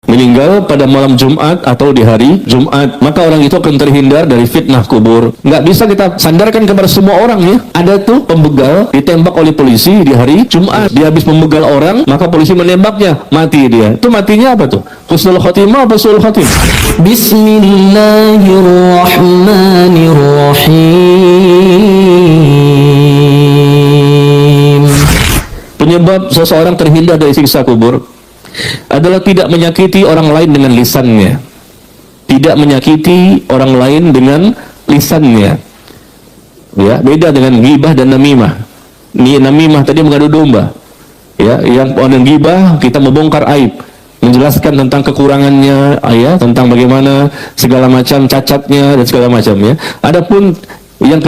meninggal pada malam Jumat atau di hari Jumat, maka orang itu akan terhindar dari fitnah kubur. Nggak bisa kita sandarkan kepada semua orang ya. Ada tuh pembegal ditembak oleh polisi di hari Jumat, dia habis membegal orang, maka polisi menembaknya, mati dia. Itu matinya apa tuh? Husnul khotimah apa suul khotimah? Bismillahirrahmanirrahim. Penyebab seseorang terhindar dari siksa kubur adalah tidak menyakiti orang lain dengan lisannya. Tidak menyakiti orang lain dengan lisannya. Ya, beda dengan ghibah dan namimah. Namimah tadi mengadu domba. Ya, yang dengan ghibah kita membongkar aib, menjelaskan tentang kekurangannya, ya, tentang bagaimana segala macam cacatnya dan segala macam ya. Adapun yang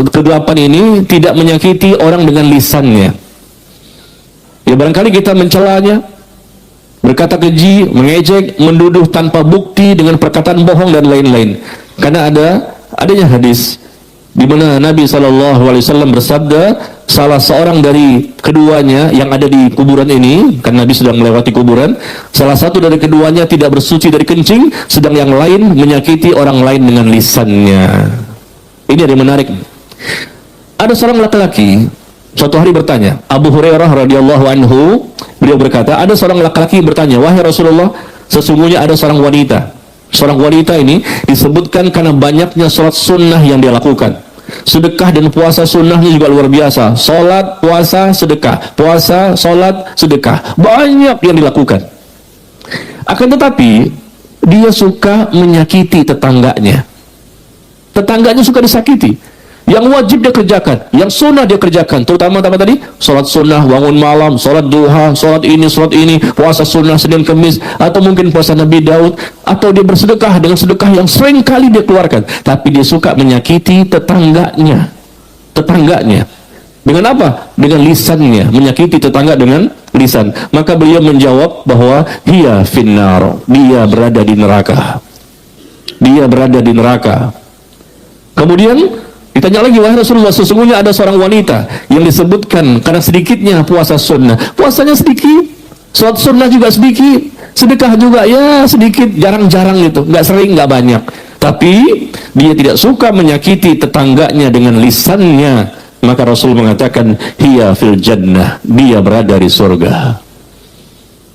kedelapan ini tidak menyakiti orang dengan lisannya. Ya, barangkali kita mencelanya, berkata keji, mengejek, menduduh tanpa bukti dengan perkataan bohong dan lain-lain. Karena adanya hadis di mana Nabi SAW bersabda, salah seorang dari keduanya yang ada di kuburan ini, kan Nabi sedang melewati kuburan, salah satu dari keduanya tidak bersuci dari kencing, sedang yang lain menyakiti orang lain dengan lisannya. Ini ada yang menarik. Ada seorang laki-laki suatu hari bertanya, Abu Hurairah radhiyallahu anhu, beliau berkata, ada seorang laki-laki bertanya, wahai Rasulullah, sesungguhnya ada seorang wanita. Seorang wanita ini disebutkan karena banyaknya sholat sunnah yang dia lakukan. Sedekah dan puasa sunnahnya juga luar biasa. Sholat, puasa, sedekah. Puasa, sholat, sedekah. Banyak yang dilakukan. Akan tetapi, dia suka menyakiti tetangganya. Tetangganya suka disakiti. Yang wajib dia kerjakan, yang sunnah dia kerjakan, terutama apa tadi? Sholat sunnah, bangun malam, sholat duha, sholat ini, puasa sunnah Senin Kemis, atau mungkin puasa Nabi Daud, atau dia bersedekah dengan sedekah yang sering kali dia keluarkan, tapi dia suka menyakiti tetangganya. Dengan apa? Dengan lisannya, menyakiti tetangga dengan lisan. Maka beliau menjawab bahwa hiya finnar, dia berada di neraka. Dia berada di neraka. Kemudian ditanya lagi, wahai Rasulullah, sesungguhnya ada seorang wanita yang disebutkan karena sedikitnya puasa sunnah. Puasanya sedikit, sholat sunnah juga sedikit, sedekah juga ya sedikit, jarang-jarang gitu, nggak sering, nggak banyak. Tapi dia tidak suka menyakiti tetangganya dengan lisannya. Maka Rasul mengatakan, hiya fil jannah, dia berada di surga.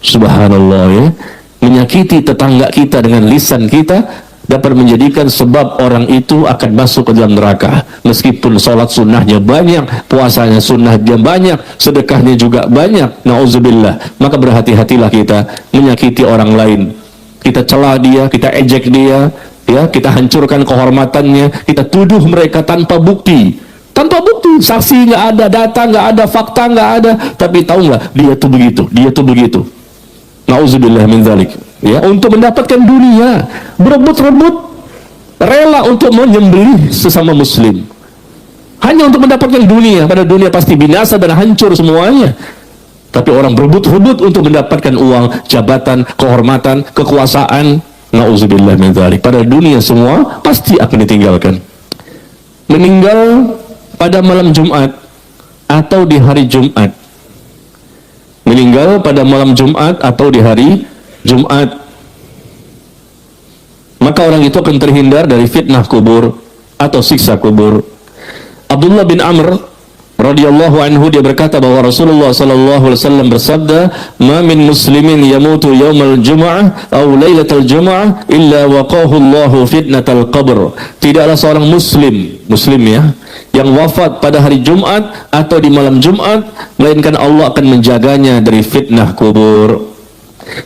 Subhanallah ya, menyakiti tetangga kita dengan lisan kita dapat menjadikan sebab orang itu akan masuk ke dalam neraka. Meskipun sholat sunnahnya banyak, puasanya sunnahnya banyak, sedekahnya juga banyak, na'udzubillah. Maka berhati-hatilah kita menyakiti orang lain. Kita cela dia, kita ejek dia, ya, kita hancurkan kehormatannya, kita tuduh mereka tanpa bukti. Tanpa bukti, saksi nggak ada, data nggak ada, fakta nggak ada, tapi tahu nggak, dia tuh begitu, dia tuh begitu. Na'udzubillah min dzalik. Ya, untuk mendapatkan dunia, berebut-rebut, rela untuk menyembelih sesama muslim hanya untuk mendapatkan dunia. Pada dunia pasti binasa dan hancur semuanya, tapi orang berebut-rebut untuk mendapatkan uang, jabatan, kehormatan, kekuasaan. Na'udzubillah min dzalik. Pada dunia semua pasti akan ditinggalkan. Meninggal pada malam Jumat atau di hari Jumat. Meninggal pada malam Jumat atau di hari Jumat, maka orang itu akan terhindar dari fitnah kubur atau siksa kubur. Abdullah bin Amr radhiyallahu anhu, dia berkata bahwa Rasulullah sallallahu alaihi wasallam bersabda, "Ma min muslimin yamutu yaumal jumu'ah aw lailatal jumu'ah illa waqahu Allahu fitnatal qabr." Tidaklah seorang muslim ya, yang wafat pada hari Jumat atau di malam Jumat, melainkan Allah akan menjaganya dari fitnah kubur.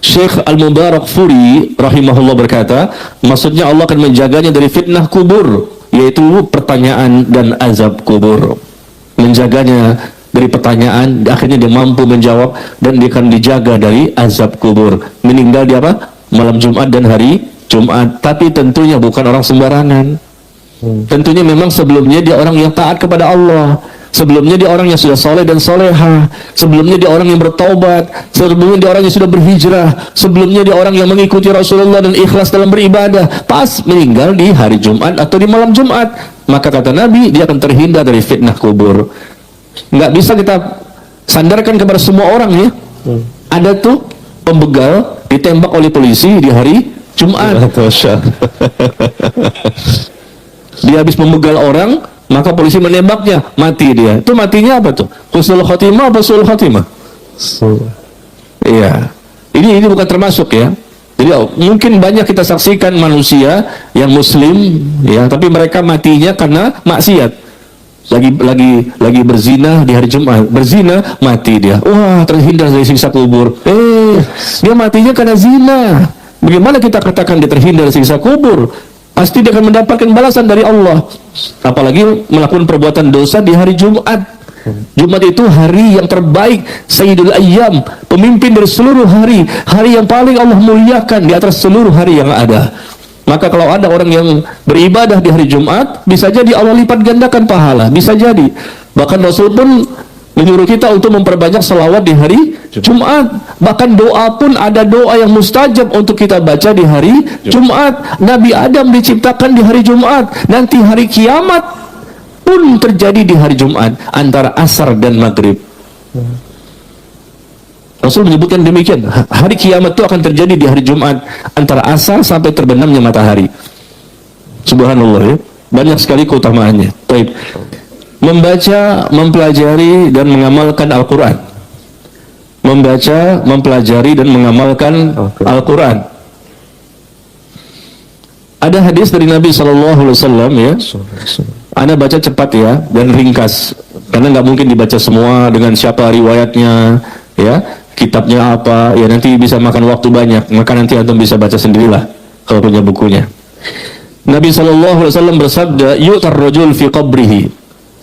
Syekh Al-Mubarakfuri rahimahullah berkata, maksudnya Allah akan menjaganya dari fitnah kubur, yaitu pertanyaan dan azab kubur. Menjaganya dari pertanyaan, akhirnya dia mampu menjawab, dan dia akan dijaga dari azab kubur. Meninggal di apa? Malam Jumat dan hari Jumat. Tapi tentunya bukan orang sembarangan. Tentunya memang sebelumnya dia orang yang taat kepada Allah. Sebelumnya dia orang yang sudah soleh dan soleha. Sebelumnya dia orang yang bertaubat. Sebelumnya dia orang yang sudah berhijrah. Sebelumnya dia orang yang mengikuti Rasulullah dan ikhlas dalam beribadah. Pas meninggal di hari Jumat atau di malam Jumat, maka kata Nabi, dia akan terhindar dari fitnah kubur. Nggak bisa kita sandarkan kepada semua orang ya. Ada tuh pembegal ditembak oleh polisi di hari Jumat. Dia habis membegal orang, maka polisi menembaknya, mati dia. Itu matinya apa tuh? Husnul khotimah apa su'ul khotimah? Iya. Ini bukan termasuk ya. Jadi mungkin banyak kita saksikan manusia yang muslim ya, tapi mereka matinya karena maksiat. Lagi berzina di hari Jumat, berzina, mati dia. Wah, terhindar dari siksa kubur. Dia matinya karena zina. Bagaimana kita katakan dia terhindar dari siksa kubur? Pasti dia akan mendapatkan balasan dari Allah. Apalagi melakukan perbuatan dosa di hari Jumat. Jumat itu hari yang terbaik, Sayyidul Ayyam, pemimpin dari seluruh hari, hari yang paling Allah muliakan di atas seluruh hari yang ada. Maka kalau ada orang yang beribadah di hari Jumat, bisa jadi Allah lipat gandakan pahala, bisa jadi. Bahkan Rasul pun menyuruh kita untuk memperbanyak selawat di hari Jumat. Bahkan doa pun ada doa yang mustajab untuk kita baca di hari Jumat. Nabi Adam diciptakan di hari Jumat. Nanti hari kiamat pun terjadi di hari Jumat antara asar dan maghrib. Rasul menyebutkan demikian. Hari kiamat itu akan terjadi di hari Jumat antara asar sampai terbenamnya matahari. Subhanallah ya. Banyak sekali keutamaannya. Baik. Membaca, mempelajari dan mengamalkan Al-Quran. Membaca, mempelajari dan mengamalkan Al-Quran. Ada hadis dari Nabi SAW ya. Anda baca cepat ya dan ringkas, karena nggak mungkin dibaca semua dengan siapa riwayatnya, ya, kitabnya apa, ya nanti bisa makan waktu banyak. Maka nanti antum bisa baca sendirilah kalau punya bukunya. Nabi SAW bersabda, yu'tar rajul fi qabrihi.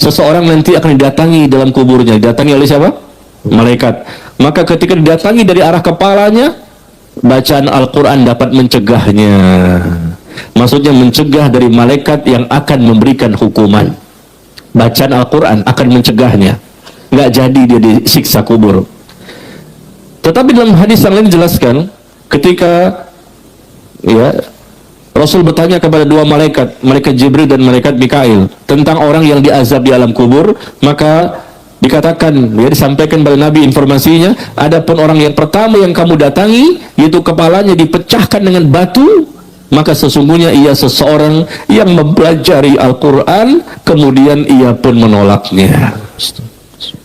Seseorang nanti akan didatangi dalam kuburnya. Didatangi oleh siapa? Malaikat. Maka ketika didatangi dari arah kepalanya, bacaan Al-Quran dapat mencegahnya. Maksudnya mencegah dari malaikat yang akan memberikan hukuman. Bacaan Al-Quran akan mencegahnya, nggak jadi dia disiksa kubur. Tetapi dalam hadis yang lain dijelaskan, ketika ya Rasul bertanya kepada dua malaikat, malaikat Jibril dan malaikat Mikail, tentang orang yang diazab di alam kubur, maka dikatakan, ya, disampaikan kepada Nabi informasinya, adapun orang yang pertama yang kamu datangi, yaitu kepalanya dipecahkan dengan batu, maka sesungguhnya ia seseorang yang mempelajari Al-Quran, kemudian ia pun menolaknya.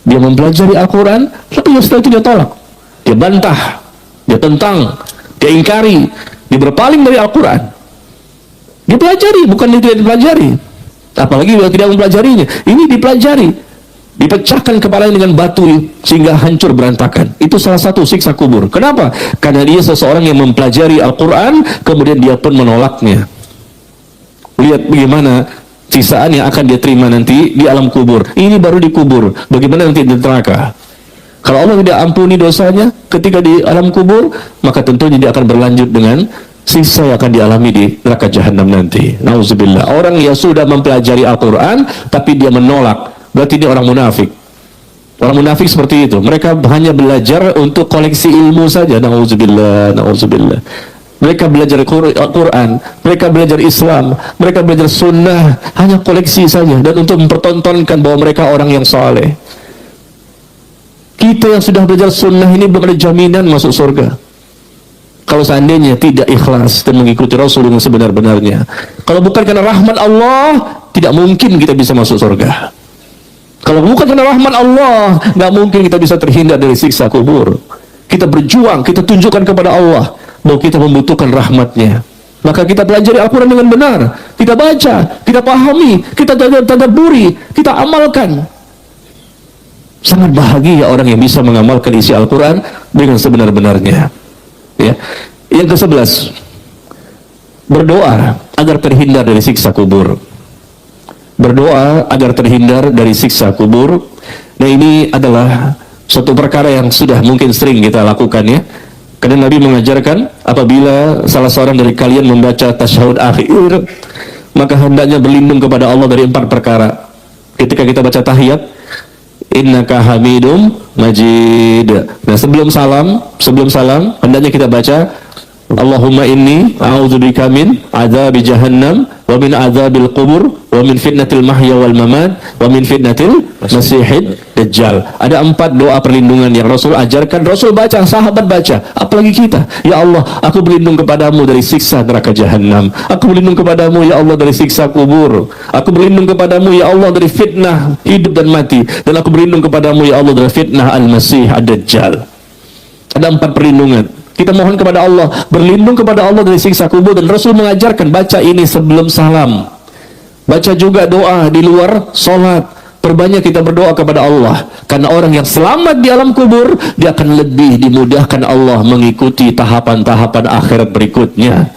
Dia mempelajari Al-Quran, tapi setelah itu dia tolak, dia bantah, dia tentang, dia ingkari, dia berpaling dari Al-Quran. Dia pelajari, bukan dia tidak dipelajari. Apalagi dia tidak mempelajarinya. Ini dipelajari, dipecahkan kepalanya dengan batu sehingga hancur berantakan. Itu salah satu siksa kubur. Kenapa? Karena dia seseorang yang mempelajari Al-Quran, kemudian dia pun menolaknya. Lihat bagaimana sisaan yang akan dia terima nanti di alam kubur. Ini baru di kubur, bagaimana nanti di neraka. Kalau Allah tidak ampuni dosanya ketika di alam kubur, maka tentunya dia akan berlanjut dengan siksa yang akan dialami di neraka jahanam nanti. Nauzubillah. Orang yang sudah mempelajari Al-Quran tapi dia menolak, berarti dia orang munafik. Orang munafik seperti itu. Mereka hanya belajar untuk koleksi ilmu saja. Nauzubillah, nauzubillah. Mereka belajar Al-Quran, mereka belajar Islam, mereka belajar sunnah, hanya koleksi saja, dan untuk mempertontonkan bahwa mereka orang yang saleh. Kita yang sudah belajar sunnah ini belum ada jaminan masuk surga. Kalau seandainya tidak ikhlas dan mengikuti Rasul yang sebenar-benarnya. Kalau bukan karena rahmat Allah, tidak mungkin kita bisa masuk surga. Kalau bukan karena rahmat Allah, nggak mungkin kita bisa terhindar dari siksa kubur. Kita berjuang, kita tunjukkan kepada Allah bahwa kita membutuhkan rahmatnya. Maka kita pelajari Al-Quran dengan benar, kita baca, kita pahami, kita tadabburi, kita amalkan. Sangat bahagia orang yang bisa mengamalkan isi Al-Quran dengan sebenar-benarnya. Ya. Yang ke-11, berdoa agar terhindar dari siksa kubur. Berdoa agar terhindar dari siksa kubur. Nah, ini adalah suatu perkara yang sudah mungkin sering kita lakukan ya. Karena Nabi mengajarkan apabila salah seorang dari kalian membaca tasyahud akhir, maka hendaknya berlindung kepada Allah dari 4 perkara. Ketika kita baca tahiyat, innaka hamidum majid. Nah, sebelum salam hendaknya kita baca Allahumma inni a'udzubika min adzabi jahannam wa min adzabil qubur wa min fitnatil mahya wal mamat wa min fitnatil masihid dajjal. Ada 4 doa perlindungan yang Rasul ajarkan, Rasul baca, sahabat baca, apalagi kita. Ya Allah, aku berlindung kepadamu dari siksa neraka jahannam. Aku berlindung kepadamu ya Allah dari siksa kubur. Aku berlindung kepadamu ya Allah dari fitnah hidup dan mati, dan aku berlindung kepadamu ya Allah dari fitnah al-masih ad-dajjal. Ada 4 perlindungan. Kita mohon kepada Allah, berlindung kepada Allah dari siksa kubur, dan Rasul mengajarkan baca ini sebelum salam. Baca juga doa di luar sholat. Perbanyak kita berdoa kepada Allah, karena orang yang selamat di alam kubur, dia akan lebih dimudahkan Allah mengikuti tahapan-tahapan akhirat berikutnya.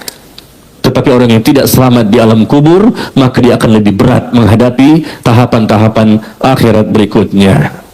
Tetapi orang yang tidak selamat di alam kubur, maka dia akan lebih berat menghadapi tahapan-tahapan akhirat berikutnya.